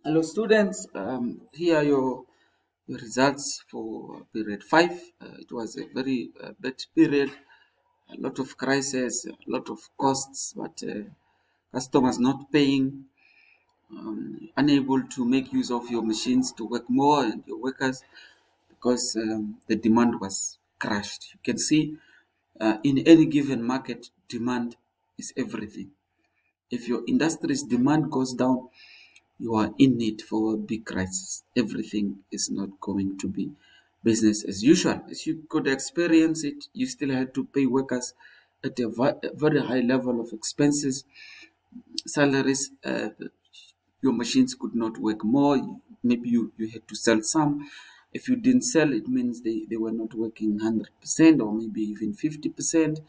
Hello, students. Here are your results for period 5. It was a very bad period, a lot of crisis, a lot of costs, but customers not paying, unable to make use of your machines to work more and your workers because the demand was crashed. You can see in any given market, demand is everything. If your industry's demand goes down, you are in it for a big crisis. Everything is not going to be business as usual. As you could experience it, you still had to pay workers at a very high level of expenses, salaries. Your machines could not work more. Maybe you had to sell some. If you didn't sell, it means they were not working 100% or maybe even 50%.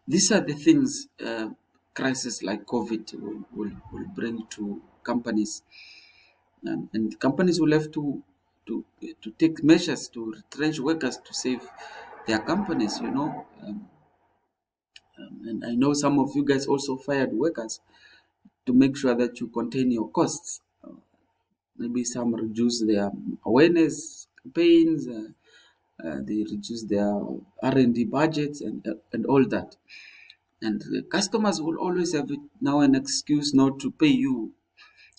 These are the things crisis like COVID will bring to companies, and companies will have to take measures to retrench workers to save their companies. And I know some of you guys also fired workers to make sure that you contain your costs. Maybe some reduce their awareness campaigns. They reduce their R&D budgets and all that. And the customers will always have now an excuse not to pay you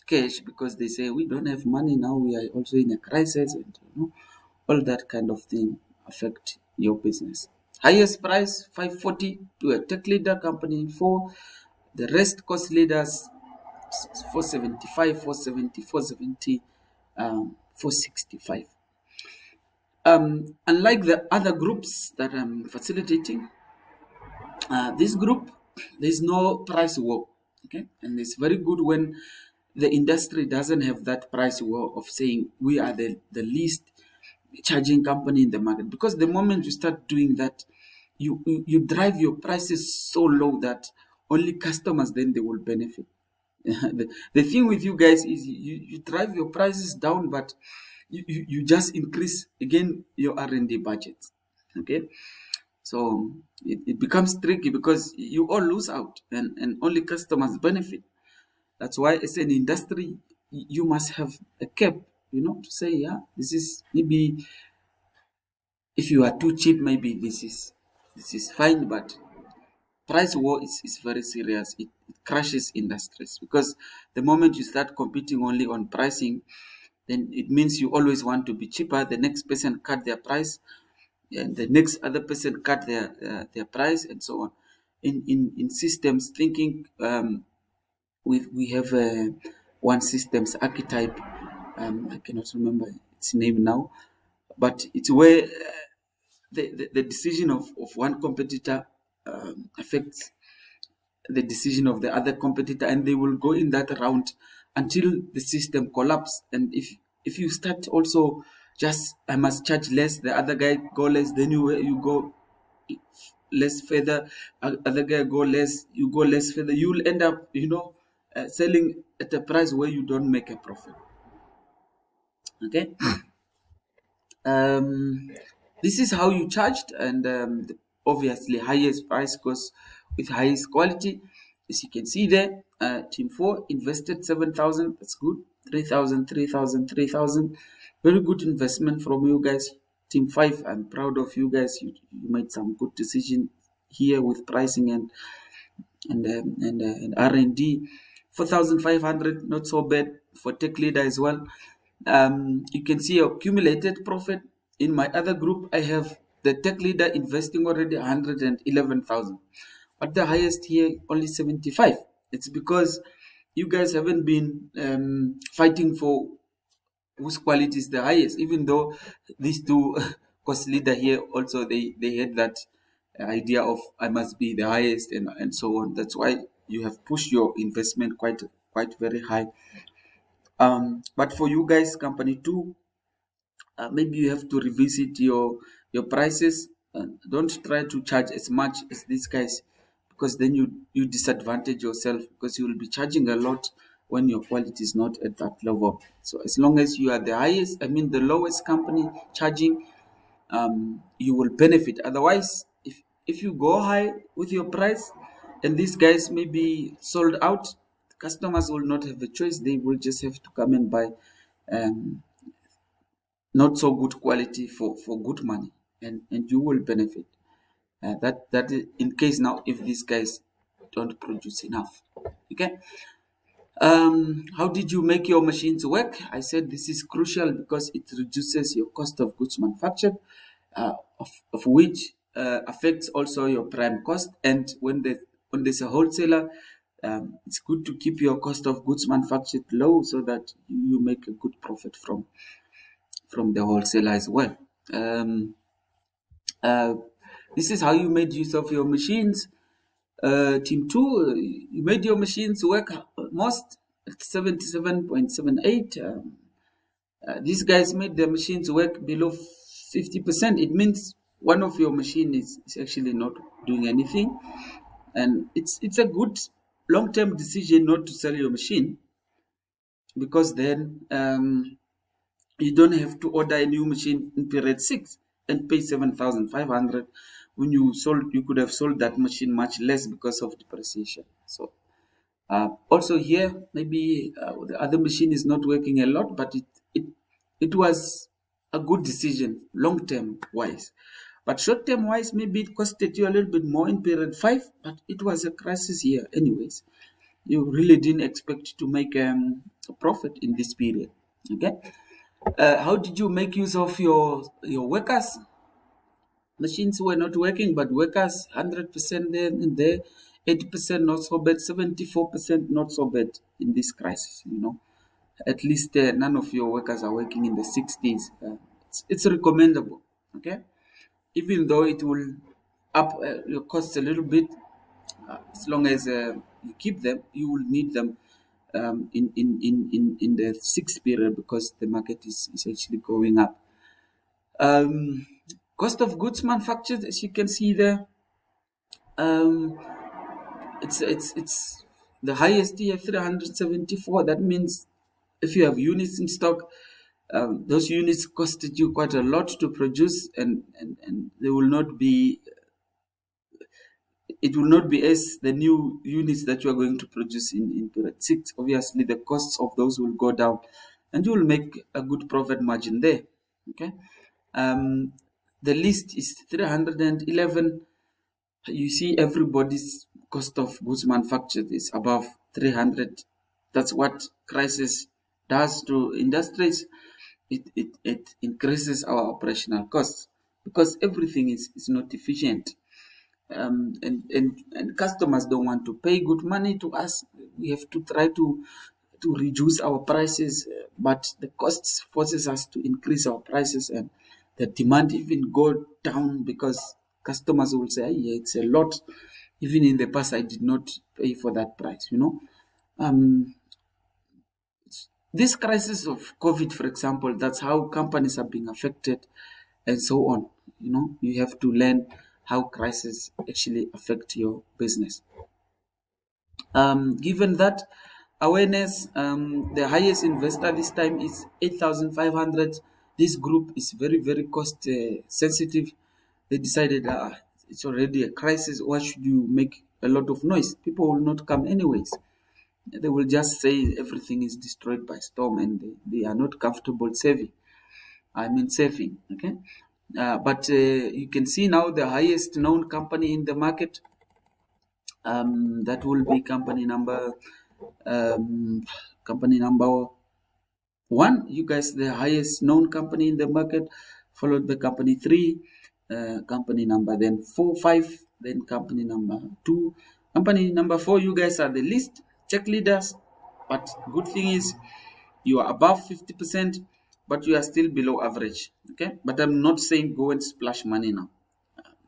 cash because they say we don't have money now. We are also in a crisis, and all that kind of thing affect your business. Highest price 540 to a tech leader company 4. The rest cost leaders 475, 470, 470, 465. Unlike the other groups that I'm facilitating, this group, there's no price war. Okay, and it's very good when the industry doesn't have that price war of saying we are the least charging company in the market, because the moment you start doing that, you drive your prices so low that only customers then they will benefit. The thing with you guys is you drive your prices down, but you just increase again your R&D budget. Okay, so it becomes tricky because you all lose out, and only customers benefit. That's why as an industry, you must have a cap, to say, yeah, this is maybe if you are too cheap, maybe this is fine, but price war is very serious. It crashes industries because the moment you start competing only on pricing, then it means you always want to be cheaper. The next person cut their price, and the next other person cut their price, and so on. In systems thinking, we have one systems archetype. I cannot remember its name now, but it's where the decision of one competitor affects the decision of the other competitor, and they will go in that round until the system collapse. And if you start also just I must charge less, the other guy go less, then you go less further, other guy go less, you go less further, you'll end up selling at a price where you don't make a profit. Okay. um this is how you charged, and obviously highest price goes with highest quality. As you can see there, team 4 invested 7,000. That's good. 3,000, 3,000, 3,000. Very good investment from you guys. Team 5, I'm proud of you guys. You made some good decision here with pricing and R&D. 4,500, not so bad for tech leader as well. You can see accumulated profit. In my other group, I have the tech leader investing already 111,000, but the highest here only 75. It's because you guys haven't been fighting for whose quality is the highest, even though these two cost leader here also they had that idea of I must be the highest and so on. That's why you have pushed your investment quite very high. But for you guys, company 2, maybe you have to revisit your prices. Don't try to charge as much as these guys, because then you disadvantage yourself, because you will be charging a lot when your quality is not at that level. So as long as you are the highest, I mean the lowest company charging, you will benefit. Otherwise, if you go high with your price and these guys may be sold out, customers will not have a choice. They will just have to come and buy um, not so good quality for good money, and you will benefit. That is in case now if these guys don't produce enough. Okay. How did you make your machines work? I said this is crucial because it reduces your cost of goods manufactured, of which affects also your prime cost. And when there's a wholesaler, it's good to keep your cost of goods manufactured low so that you make a good profit from the wholesaler as well. Um, uh, this is how you made use of your machines. Team 2, you made your machines work almost at 77.78. These guys made their machines work below 50%. It means one of your machine is actually not doing anything. And it's a good long-term decision not to sell your machine, because then you don't have to order a new machine in period 6 and pay 7,500 when you could have sold that machine much less because of depreciation. So also here, maybe the other machine is not working a lot, but it was a good decision long term wise. But short term wise, maybe it costed you a little bit more in period 5, but it was a crisis year anyways. You really didn't expect to make a profit in this period. Okay. How did you make use of your workers? Machines were not working, but workers 100% there and there, 80% not so bad, 74% not so bad in this crisis. At least none of your workers are working in the 60s. It's recommendable, okay? Even though it will up your costs a little bit, as long as you keep them, you will need them in the 6th period, because the market is actually going up. Um, Cost of goods manufactured, as you can see there, um, it's the highest here, 374. That means if you have units in stock, those units costed you quite a lot to produce, and they will not be. It will not be as the new units that you are going to produce in period 6. Obviously, the costs of those will go down, and you will make a good profit margin there. Okay. The list is 311. You see, everybody's cost of goods manufactured is above 300. That's what crisis does to industries. It increases our operational costs, because everything is not efficient. And customers don't want to pay good money to us. We have to try to reduce our prices, but the costs forces us to increase our prices, and the demand even go down, because customers will say, yeah, it's a lot. Even in the past, I did not pay for that price. Um, this crisis of COVID, for example, that's how companies are being affected, and so on. You have to learn how crises actually affect your business. Given that awareness, the highest investor this time is 8,500. This group is very, very cost sensitive. They decided it's already a crisis. Why should you make a lot of noise? People will not come anyways. They will just say everything is destroyed by storm, and they are not comfortable saving. Saving. Okay. But you can see now the highest known company in the market. That will be um, company number 1. You guys, the highest known company in the market, followed by company 3, company number then 4, 5, then company number 2, company number 4. You guys are the least tech leaders, but good thing is you are above 50%, but you are still below average. Okay, but I'm not saying go and splash money now.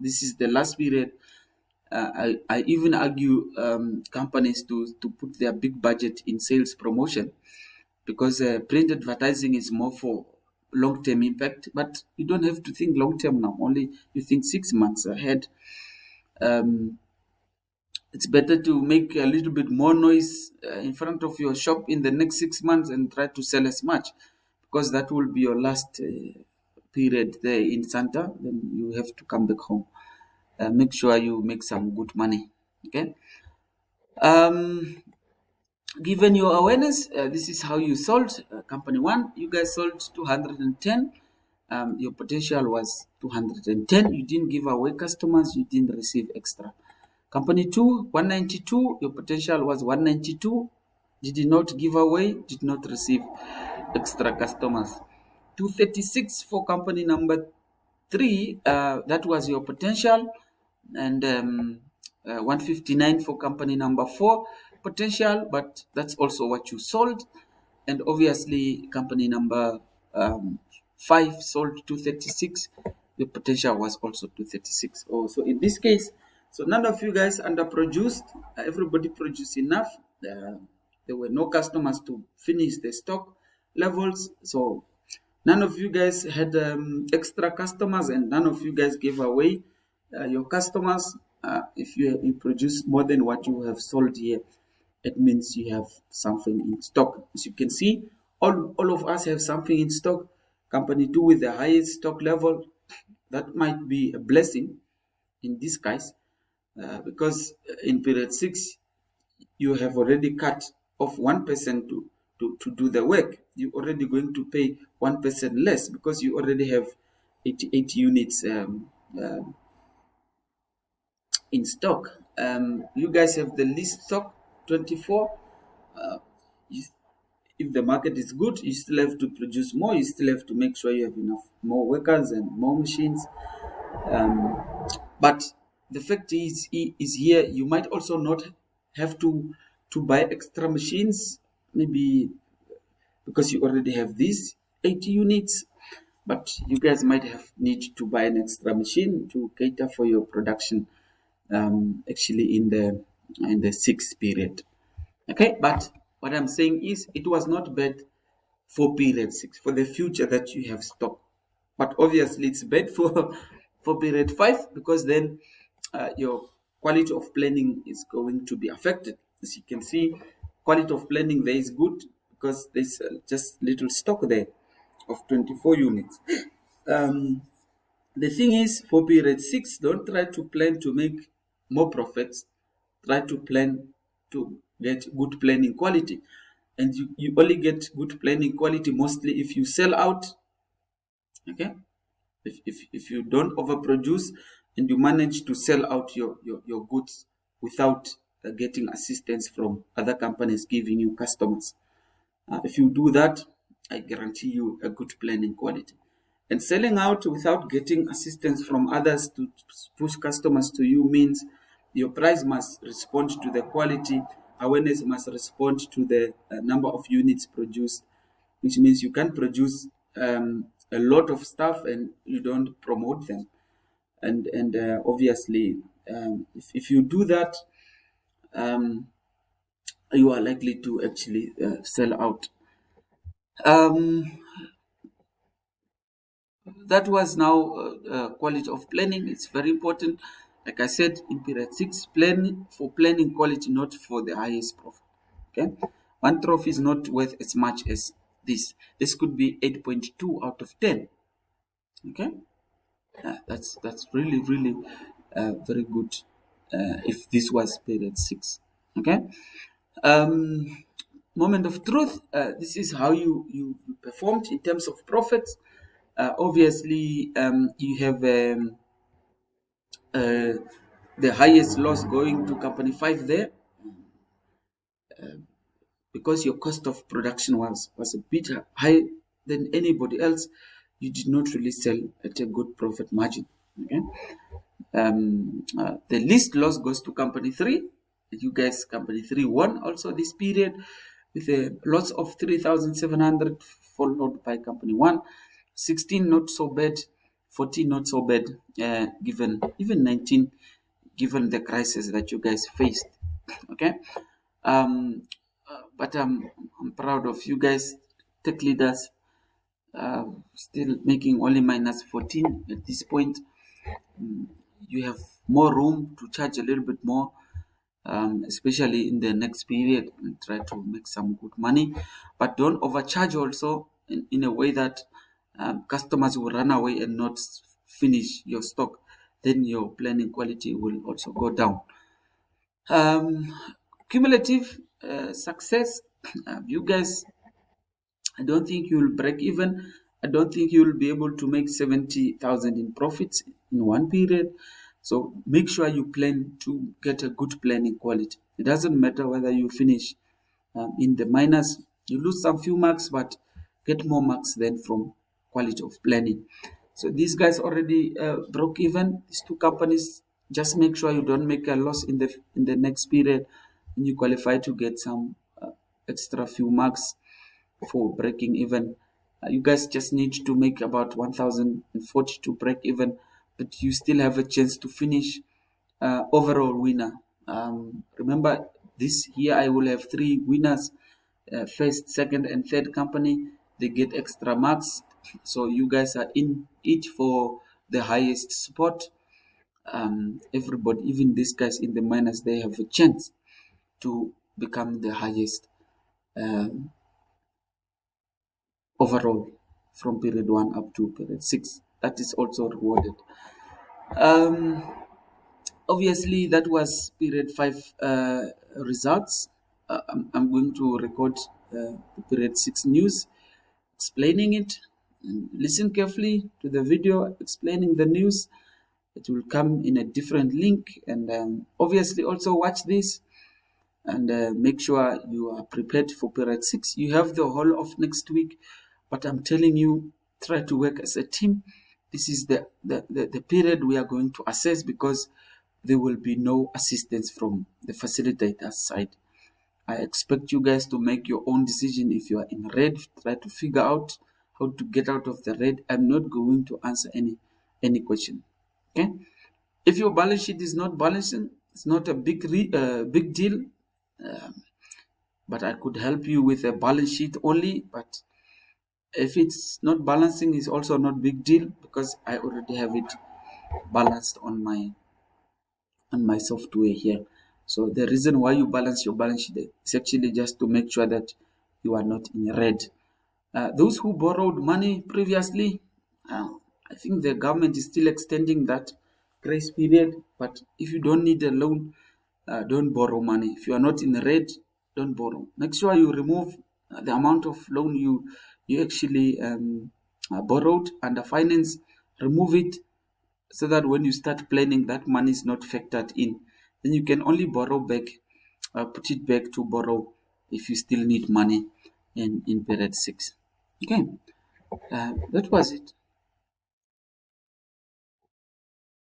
This is the last period. I even argue companies to put their big budget in sales promotion, because print advertising is more for long-term impact, but you don't have to think long-term now. Only you think 6 months ahead. It's better to make a little bit more noise in front of your shop in the next 6 months and try to sell as much, because that will be your last period there in Santa. Then you have to come back home. Make sure you make some good money. Okay. Um, Given your awareness, this is how you sold. Company 1, you guys sold 210. Your potential was 210. You didn't give away customers, you didn't receive extra. Company 2, 192. Your potential was 192. You did not give away, did not receive extra customers. 236 for company number 3. That was your potential. And 159 for company number 4 potential, but that's also what you sold. And obviously company number 5 sold 236. The potential was also 236. So in this case, so none of you guys underproduced. Everybody produced enough. There were no customers to finish the stock levels. So none of you guys had extra customers, and none of you guys gave away your customers. If you produce more than what you have sold here, it means you have something in stock. As you can see, all of us have something in stock. Company 2 with the highest stock level, that might be a blessing in disguise, because in period 6, you have already cut off 1% to do the work. You're already going to pay 1% less because you already have 88 units in stock. You guys have the least stock, 24. If the market is good, you still have to produce more. You still have to make sure you have enough more workers and more machines. But the fact is here, you might also not have to buy extra machines, maybe because you already have these 80 units, but you guys might have need to buy an extra machine to cater for your production, actually in the 6th period. Okay, but what I'm saying is it was not bad for period 6, for the future that you have stock. But obviously it's bad for period 5, because then your quality of planning is going to be affected. As you can see, quality of planning there is good because there's just little stock there of 24 units. The thing is, for period 6, don't try to plan to make more profits. Try to plan to get good planning quality. And you only get good planning quality mostly if you sell out. Okay? If you don't overproduce and you manage to sell out your goods without getting assistance from other companies giving you customers. If you do that, I guarantee you a good planning quality. And selling out without getting assistance from others to push customers to you means your price must respond to the quality, awareness must respond to the number of units produced, which means you can't produce a lot of stuff and you don't promote them. And obviously, if you do that, you are likely to actually sell out. That was now quality of planning. It's very important. Like I said, in period 6, for planning quality, not for the highest profit. Okay, one trophy is not worth as much as this. This could be 8.2 out of 10. Okay, that's really very good if this was period 6. Okay, moment of truth. This is how you performed in terms of profits. Obviously, you have the highest loss going to company 5 there, because your cost of production was a bit higher than anybody else. You did not really sell at a good profit margin. Okay, the least loss goes to company 3. You guys, company 3 won also this period with a loss of 3,700, followed by company 1. 16 not so bad, 14 not so bad, given even 19, given the crisis that you guys faced. Okay, but I'm proud of you guys, tech leaders, still making only minus 14 at this point. You have more room to charge a little bit more, especially in the next period, and try to make some good money, but don't overcharge also in a way that customers will run away and not finish your stock. Then your planning quality will also go down. Cumulative, success. You guys, I don't think you'll break even. I don't think you'll be able to make 70,000 in profits in one period. So make sure you plan to get a good planning quality. It doesn't matter whether you finish in the minus, you lose some few marks, but get more marks than from quality of planning. So these guys already broke even. These two companies, just make sure you don't make a loss in the next period, and you qualify to get some extra few marks for breaking even. You guys just need to make about 1040 to break even, but you still have a chance to finish overall winner. Remember, this year I will have 3 winners, first, second, and third company. They get extra marks, so you guys are in it for the highest spot. Everybody, even these guys in the minors, they have a chance to become the highest overall from period 1 up to period 6. That is also rewarded. Um, Obviously, that was period 5 results. I'm going to record the period 6 news, explaining it. And listen carefully to the video explaining the news. It will come in a different link, and obviously also watch this and make sure you are prepared for period 6. You have the whole of next week, but I'm telling you, try to work as a team. This is the period we are going to assess, because there will be no assistance from the facilitator's side. I expect you guys to make your own decision. If you are in red, try to figure out how to get out of the red. I'm not going to answer any question. Okay? If your balance sheet is not balancing, it's not a big deal. But I could help you with a balance sheet only. But if it's not balancing, it's also not big deal, because I already have it balanced on my software here. So the reason why you balance your balance sheet is actually just to make sure that you are not in red. Those who borrowed money previously, I think the government is still extending that grace period. But if you don't need a loan, don't borrow money. If you are not in red, don't borrow. Make sure you remove the amount of loan you actually borrowed under finance. Remove it, so that when you start planning, that money is not factored in. Then you can only borrow back, put it back to borrow if you still need money in period 6. Okay, that was it.